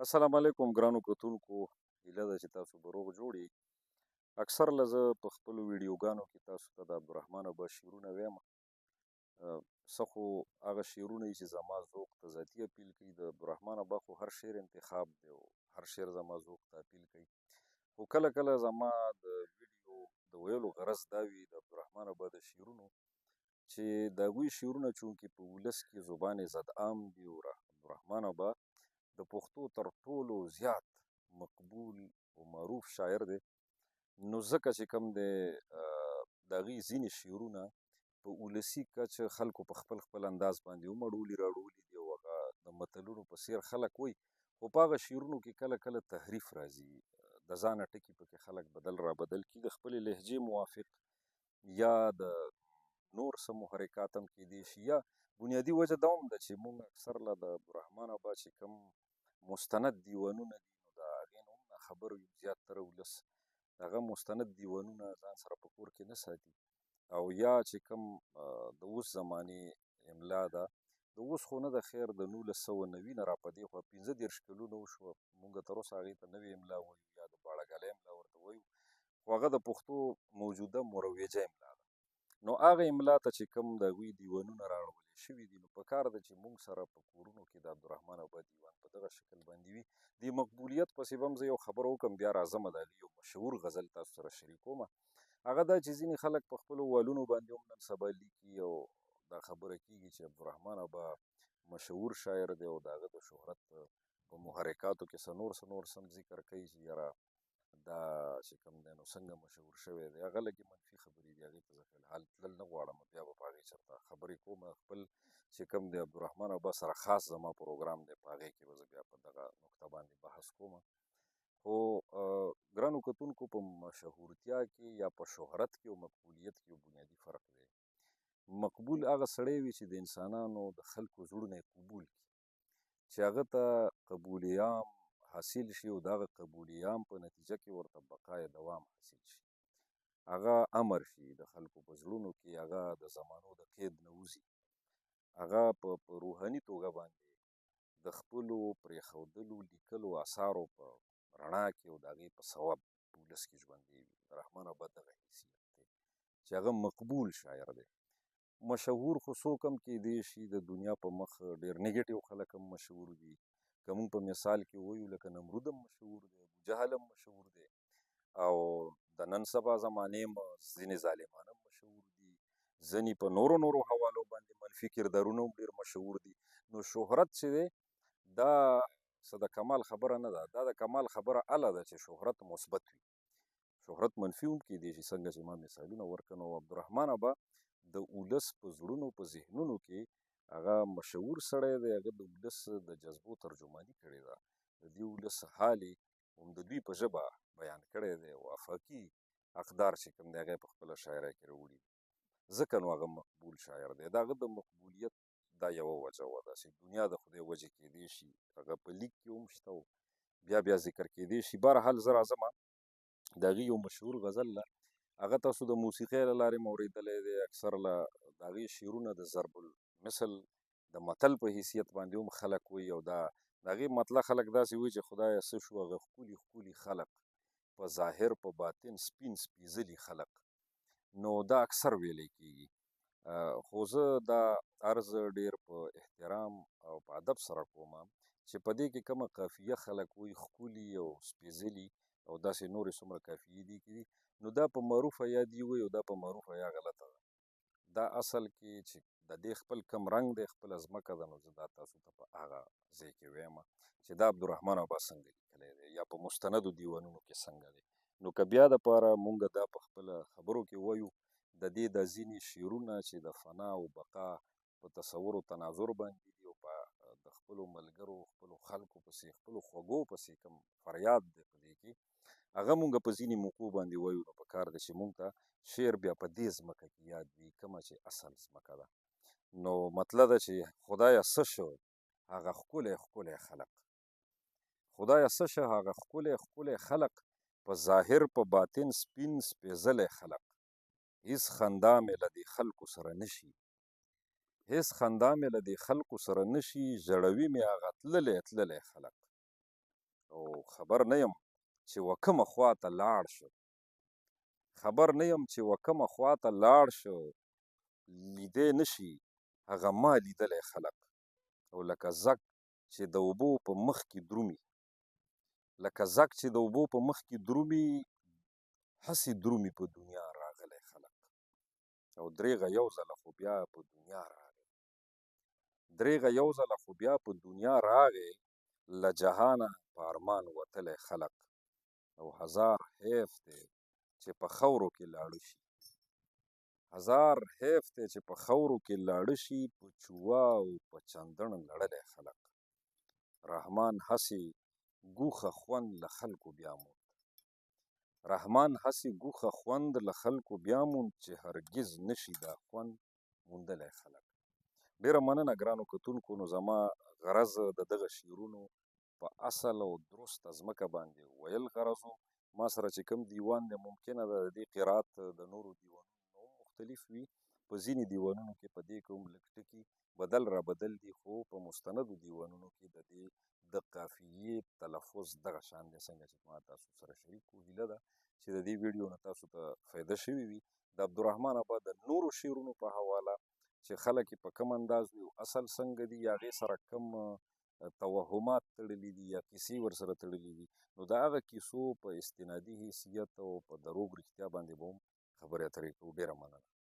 السلام علیکم ګرانو کتونکو، هیله ده چې تاسو به روغ جوړ یئ. اکثر له زه په خپلو ویډیوګانو کې تاسو ته د عبدالرحمن ابا شعرونه ویم. څه خو هغه شعرونه دي چې زما ذوق ته ذاتي اپیل کوي. د عبدالرحمن ابا خو هر شعر انتخاب دی او هر شعر زما ذوق ته اپیل کوي، خو کله کله زما د ویډیو د ویلو غرض دا وي د عبدالرحمن ابا د شعرونو چې د هغوی شعرونه چونکې په ولس کې زبان زد عام دي او عبدالرحمن ابا د پښتو تر ټولو زیات مقبول او معروف شاعر دی. نو ځکه چې کوم دی د هغوی ځینې شعرونه په ولسي کچه خلکو په خپل خپل انداز باندې ومړولي راړولي دي او هغه د متلونو په څیر خلک وایي، خو په هغه شعرونو کې کله کله تحریف راځي، د ځانه ټکي پکې خلک بدل را بدل کړي د خپلې لهجې موافق، یا د نور څه محرکات هم کیدی شي، یا بنیادي وجه دا هم ده چې موږ اکثر له د عبدالرحمن ابا چې کوم مستند دیوانونه دي نو د هغې نه هم خبر یو زیاتره ولس هغه مستند دیوانونه ځان سره په کور کې نه ساتي، او یا چې کوم د اوس زمانې املا ده، د اوس خو نه د خیر د 1990 نه را په دې خوا 15 کلونه وشوه، موږ تر اوسه هغې ته نوې املا وایو یا د باړه املا ورته وایو، خو هغه د پښتو موجوده مروجه املا ده. نو هغه املا ته چې کوم د هغوی دیوانونه راوړل شوي دي، نو پکار ده چې موږ سره په کورونو کې د عبدالرحمن ابا دیوان په دغه شکل باندې وي. د مقبولیت پسې به هم زه یو خبره وکړم، بیا راځمه د هغې یو مشهور غزل تاسو سره شریکومه. هغه دا چې ځینې خلک په خپلو والونو باندې هم نن سبا لیکي او دا خبره کېږي چې عبدالرحمن ابا مشهور شاعر دی او د هغه د شهرت په محرکاتو کې څه نور سم ذکر کوي چې یاره دا چې کوم دی نو څنګه مشهور شوی دی، هغه لږې منفي خبرې دي، هغې ته زه فلحال تلل نه غواړم، بیا به په هغې چېرته خبرې کوم. خپل چې کوم دی عبدالرحمن ابا سره خاص زما پروګرام دی، په هغې کې به زه بیا په دغه نقطه باندې بحث کوم. خو ګرانو کتونکو، په مشهورتیا کې یا په شهرت کې او مقبولیت کې یو بنیادي فرق دی. مقبول هغه سړی وي چې د انسانانو د خلکو زړونه یې قبول کړي، چې هغه ته قبولیام حاصل شي او د هغه قبولیام په نتیجه کې ورته بقای دوام حاصل شي، هغه امر شي د خلکو په زړونو کې، هغه د زمانو د قید نه وځي، هغه په روحاني توګه باندې د خپلو پرېښودلو لیکلو اثارو په رڼا کې او د هغې په ثواب په ولس کې ژوندی وي. عبدالرحمن ابا دغه حیثیت دی چې هغه مقبول شاعر دی. مشهور خو څوک هم کیدی شي د دنیا په مخ ډېر نیګیټیو خلک هم مشهور دي، که موږ په مثال کې ووایو لکه نمرود هم مشهور دی، ابوجهل هم مشهور دی، او د نن سبا زمانې هم ځینې ظالمان هم مشهور دي، ځینې په نورو حوالو باندې منفي کردارونه هم ډېر مشهور دي. نو شهرت چې دی دا څه د کمال خبره نه ده، دا د کمال خبره هله ده چې شهرت مثبت وي، شهرت منفي هم کیدی شي څنګه چې ما مثالونه ورکړه. نو عبدالرحمن ابا د ولس په زړونو په ذهنونو کې هغه مشهور سړی دی، هغه د ولس د جذبو ترجماني کړې ده، د دې ولس حال یې هم د دوی په ژبه بیان کړی دی او افاقي اقدار چې کوم دی هغه یې په خپله شاعرۍ کې راوړي دي، ځکه نو هغه مقبول شاعر دی. د هغه د مقبولیت دا یوه وجه وه، داسې دنیا د خدای وجې کیدی شي هغه په لیک کې هم شته او بیا ذکر کیدی شي. بهرحال زه راځمه د هغې یو مشهور غزل له، هغه تاسو د موسیقۍ له لارې مو اورېدلی دی، اکثر له د هغې شعرونه د ضرب المثل د متل په حیثیت باندې هم خلک وایي، او دا د هغې مطلع خلک داسې وایي چې خدایه څه شو هغه ښکلي خلق په ظاهر په باطن سپین سپیڅلي خلق، نو دا اکثر ویلی کېږي. خو زه دا عرض ډېر په احترام او په ادب سره کوم چې په دې کې کومه قافیه خلک وایي ښکلي او سپیڅلي او داسې نورې څومره قافیې دي کې دي، نو دا په معروفه یا دي وایي او دا په معروفه یا غلطه ده. دا اصل کې چې د دې خپل کم رنګ دی، خپله ځمکه ده، نو زه دا تاسو ته په هغه ځای کې ویم چې دا عبدالرحمن ابا څنګه لیکلی دی یا په مستندو دیوانونو کې څنګه دی. نو که بیا دپاره مونږ دا په خپله خبرو کې وایو، د دې دا ځینې شعرونه چې د فنا او بقا په تصور او تناظر باندې دي او په د خپلو ملګرو خپلو خلکو پسې خپلو خوږو پسې کوم فریاد دی په دې کې، هغه مونږ په ځینې موقعو باندې وایو، نو پکار ده چې مونږ ته شعر بیا په دې ځمکه کې یاد وي کومه چې اصل ځمکه ده. نو مطلب ده چې خدایه څه شو هغه ښکلی خلق، خدایه څه شه هغه ښکلی خلق، په ظاهر په باطن سپین سپیڅلی خلق، هیڅ خندا مې له دې خلکو سره نشي، هیڅ خندا مې له دې خلکو سره نشي، ژړوي مې هغه تللی خلق، او خبر نه یم چې وکمه خوا ته لاړ شه خبر نه یم چې وکمه خوا ته لاړ شه لیدی نشي هغه ما لیدلی خلق او لکه زک چې د اوبو په مخ کې درومي هسې درومي په دنیا راغلی خلق او دریغه یو ځله خو بیا په دنیا راغی له جهانه په ارمان وتلی خلق او هزار حیف دی چې په خاورو کې لاړه شي په چووا او په چندڼ لړلی خلق رحمان هسې ګوښه خوند له خلکو بیا موند چې هرګز نشي دا خوند موندلی خلق ډیره مننه ګرانو کتونکو نو زما غرض د دغه شعرونو په اصل او درسته ځمکه باندې ویل غرض و ما سره چې کوم دیوان دی ممکنه ده د دې قرات د نورو دیوانونو نه هم مختلف وي په ځینې دیوانونو کې په دې کې هم لږ ټکي بدل را بدل دي خو په مستندو دیوانونو کې د دې د قافیې تلفظ دغه شان دی څنګه چې ما تاسو سره شریک کړو هیله ده چې د دې ویډیو نه تاسو ته فایده شوې وي د عبدالرحمن بابا د نورو شعرونو په حواله چې خلک یې په کم انداز وي او اصل څنګه دي یا هغې سره کم توهمات تړلي دي یا کیسې ورسره تړلي دي نو د هغه کیسو په استنادي حیثیت او په دروغ رښتیا باندې به هم خبرې اترې کوو ډېره مننه